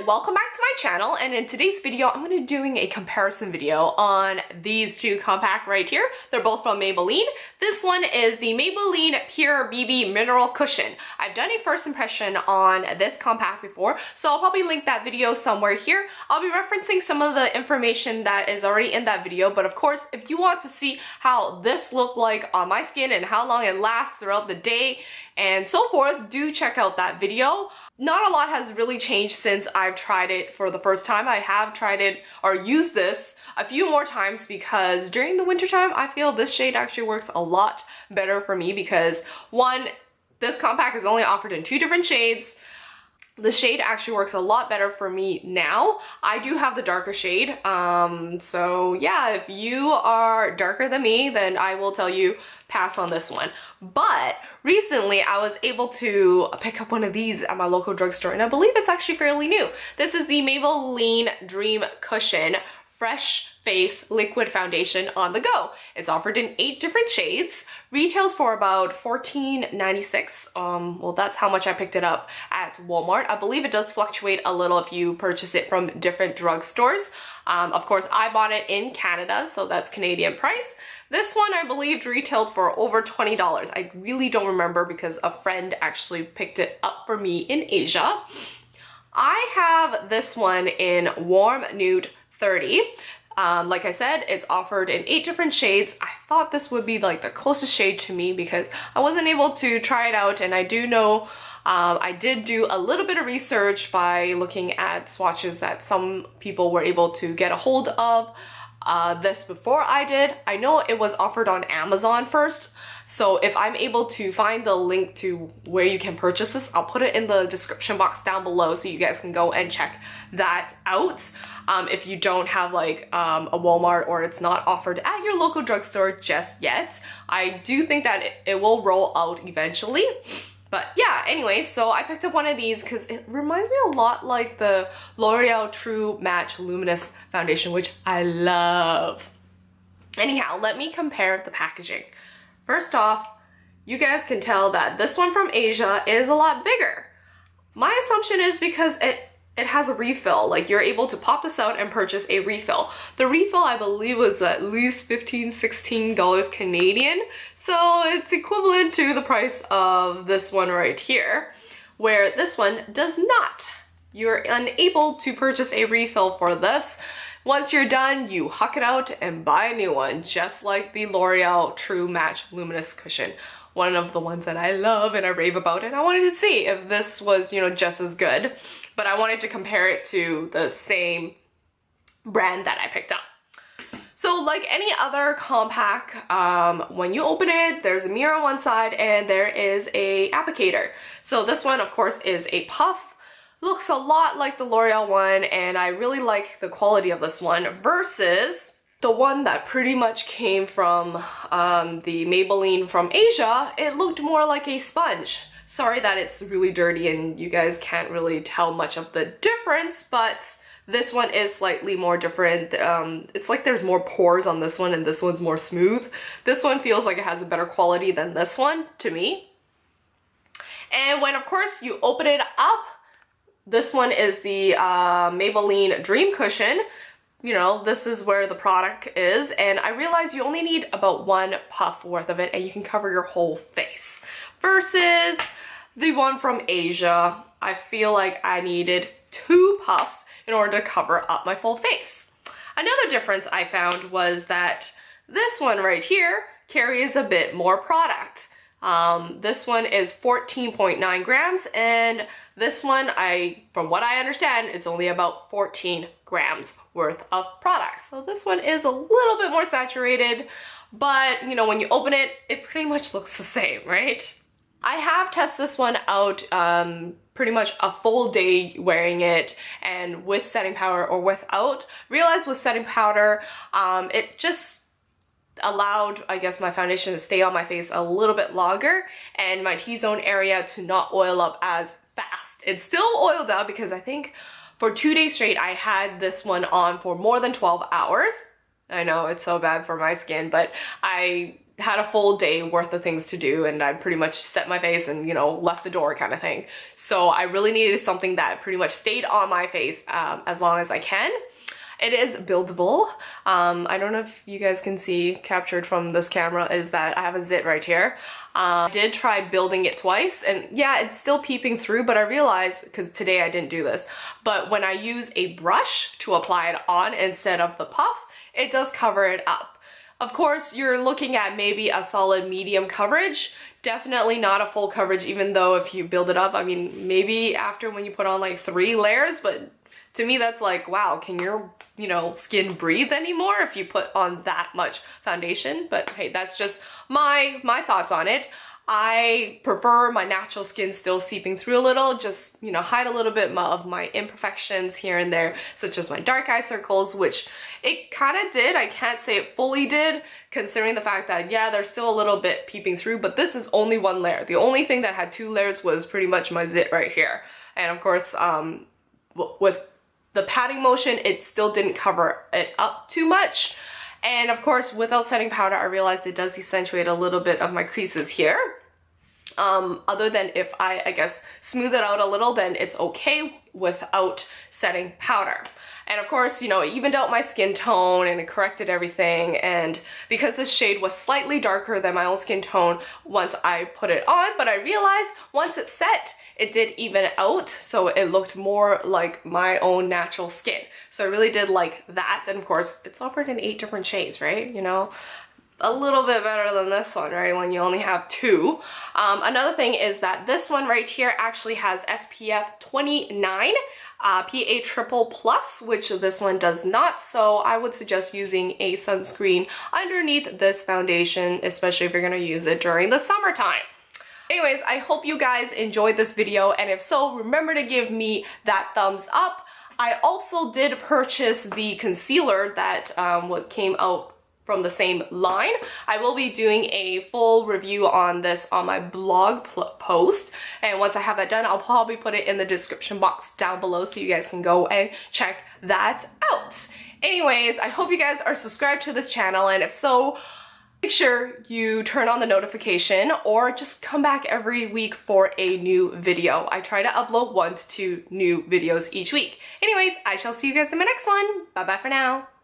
welcome back to my channel, and in today's video I'm going to be doing a comparison video on these two compact right here. They're both from Maybelline. This one is the Maybelline Pure BB Mineral Cushion. I've done a first impression on this compact before, so I'll probably link that video somewhere here. I'll be referencing some of the information that is already in that video, but of course if you want to see how this looked like on my skin and how long it lasts throughout the day and so forth, do check out that video. Not a lot has really changed since I've tried it for the first time. I have tried it or used this a few more times because during the winter time I feel this shade actually works a lot better for me because one, this compact is only offered in 2 different shades. The shade actually works a lot better for me now. I do have the darker shade, so yeah, if you are darker than me, then I will tell you pass on this one. But recently I was able to pick up one of these at my local drugstore, and I believe it's actually fairly new. This is the Maybelline Dream Cushion Fresh Face Liquid Foundation on the go. It's offered in 8 different shades, retails for about $14.96. Well, that's how much I picked it up at Walmart. I believe it does fluctuate a little if you purchase it from different drugstores. Of course, I bought it in Canada, so that's Canadian price. This one I believe retailed for over $20. I really don't remember because a friend actually picked it up for me in Asia. I have this one in Warm Nude 30. Like I said, it's offered in 8 different shades. I thought this would be like the closest shade to me because I wasn't able to try it out, and I do know I did do a little bit of research by looking at swatches that some people were able to get a hold of this before I did. I know it was offered on Amazon first, so if I'm able to find the link to where you can purchase this, I'll put it in the description box down below so you guys can go and check that out. If you don't have like a Walmart or it's not offered at your local drugstore just yet, I do think that it will roll out eventually. But yeah, anyway, so I picked up one of these because it reminds me a lot like the L'Oreal True Match Luminous Foundation, which I love. Anyhow, let me compare the packaging. First off, you guys can tell that this one from Asia is a lot bigger. My assumption is because it has a refill, like you're able to pop this out and purchase a refill. The refill I believe was at least $15–16 Canadian, so it's equivalent to the price of this one right here, where this one does not. You're unable to purchase a refill for this. Once you're done, you huck it out and buy a new one, just like the L'Oreal True Match Luminous Cushion. One of the ones that I love and I rave about, and I wanted to see if this was, you know, just as good. But I wanted to compare it to the same brand that I picked up. So like any other compact, when you open it, there's a mirror on one side and there is a applicator. So this one, of course, is a puff. Looks a lot like the L'Oreal one, and I really like the quality of this one versus the one that pretty much came from the Maybelline from Asia. It looked more like a sponge. Sorry that it's really dirty and you guys can't really tell much of the difference, but this one is slightly more different. It's like there's more pores on this one and this one's more smooth. This one feels like it has a better quality than this one to me. And when, of course, you open it up, this one is the Maybelline Dream Cushion. You know, this is where the product is, and I realized you only need about 1 puff worth of it and you can cover your whole face. Versus the one from Asia, I feel like I needed 2 puffs in order to cover up my full face. Another difference I found was that this one right here carries a bit more product. This one is 14.9 grams, and this one, from what I understand, it's only about 14 grams worth of product. So this one is a little bit more saturated, but you know, when you open it, it pretty much looks the same, right? I have tested this one out pretty much a full day wearing it, and with setting powder or without. Realized with setting powder, it just allowed, I guess, my foundation to stay on my face a little bit longer and my T-zone area to not oil up as fast. It still oiled up because I think for 2 days straight I had this one on for more than 12 hours. I know it's so bad for my skin, but I had a full day worth of things to do, and I pretty much set my face and, you know, left the door kind of thing. So I really needed something that pretty much stayed on my face as long as I can. It is buildable. I don't know if you guys can see, captured from this camera, is that I have a zit right here. I did try building it twice, and yeah, it's still peeping through, but I realized, because today I didn't do this, but when I use a brush to apply it on instead of the puff, it does cover it up. Of course, you're looking at maybe a solid medium coverage, definitely not a full coverage, even though if you build it up, I mean, maybe after when you put on like 3 layers, but to me that's like, wow, can your, you know, skin breathe anymore if you put on that much foundation? But hey, that's just my thoughts on it. I prefer my natural skin still seeping through a little, just, you know, hide a little bit of my imperfections here and there, such as my dark eye circles, which it kind of did. I can't say it fully did, considering the fact that, yeah, there's still a little bit peeping through, but this is only 1 layer. The only thing that had 2 layers was pretty much my zit right here. And of course, with the patting motion, it still didn't cover it up too much. And of course, without setting powder, I realized it does accentuate a little bit of my creases here. Other than if I guess, smooth it out a little, then it's okay without setting powder. And of course, you know, it evened out my skin tone and it corrected everything. And because this shade was slightly darker than my own skin tone once I put it on, but I realized once it's set, it did even out, so it looked more like my own natural skin. So I really did like that. And of course, it's offered in 8 different shades, right? You know, a little bit better than this one, right, when you only have 2. Another thing is that this one right here actually has SPF 29, PA triple plus, which this one does not, so I would suggest using a sunscreen underneath this foundation, especially if you're gonna use it during the summertime. Anyways, I hope you guys enjoyed this video, and if so, remember to give me that thumbs up. I also did purchase the concealer that came out from the same line. I will be doing a full review on this on my blog post, and once I have that done, I'll probably put it in the description box down below so you guys can go and check that out. Anyways, I hope you guys are subscribed to this channel, and if so, make sure you turn on the notification or just come back every week for a new video. I try to upload 1 to 2 new videos each week. Anyways, I shall see you guys in my next one. Bye bye for now.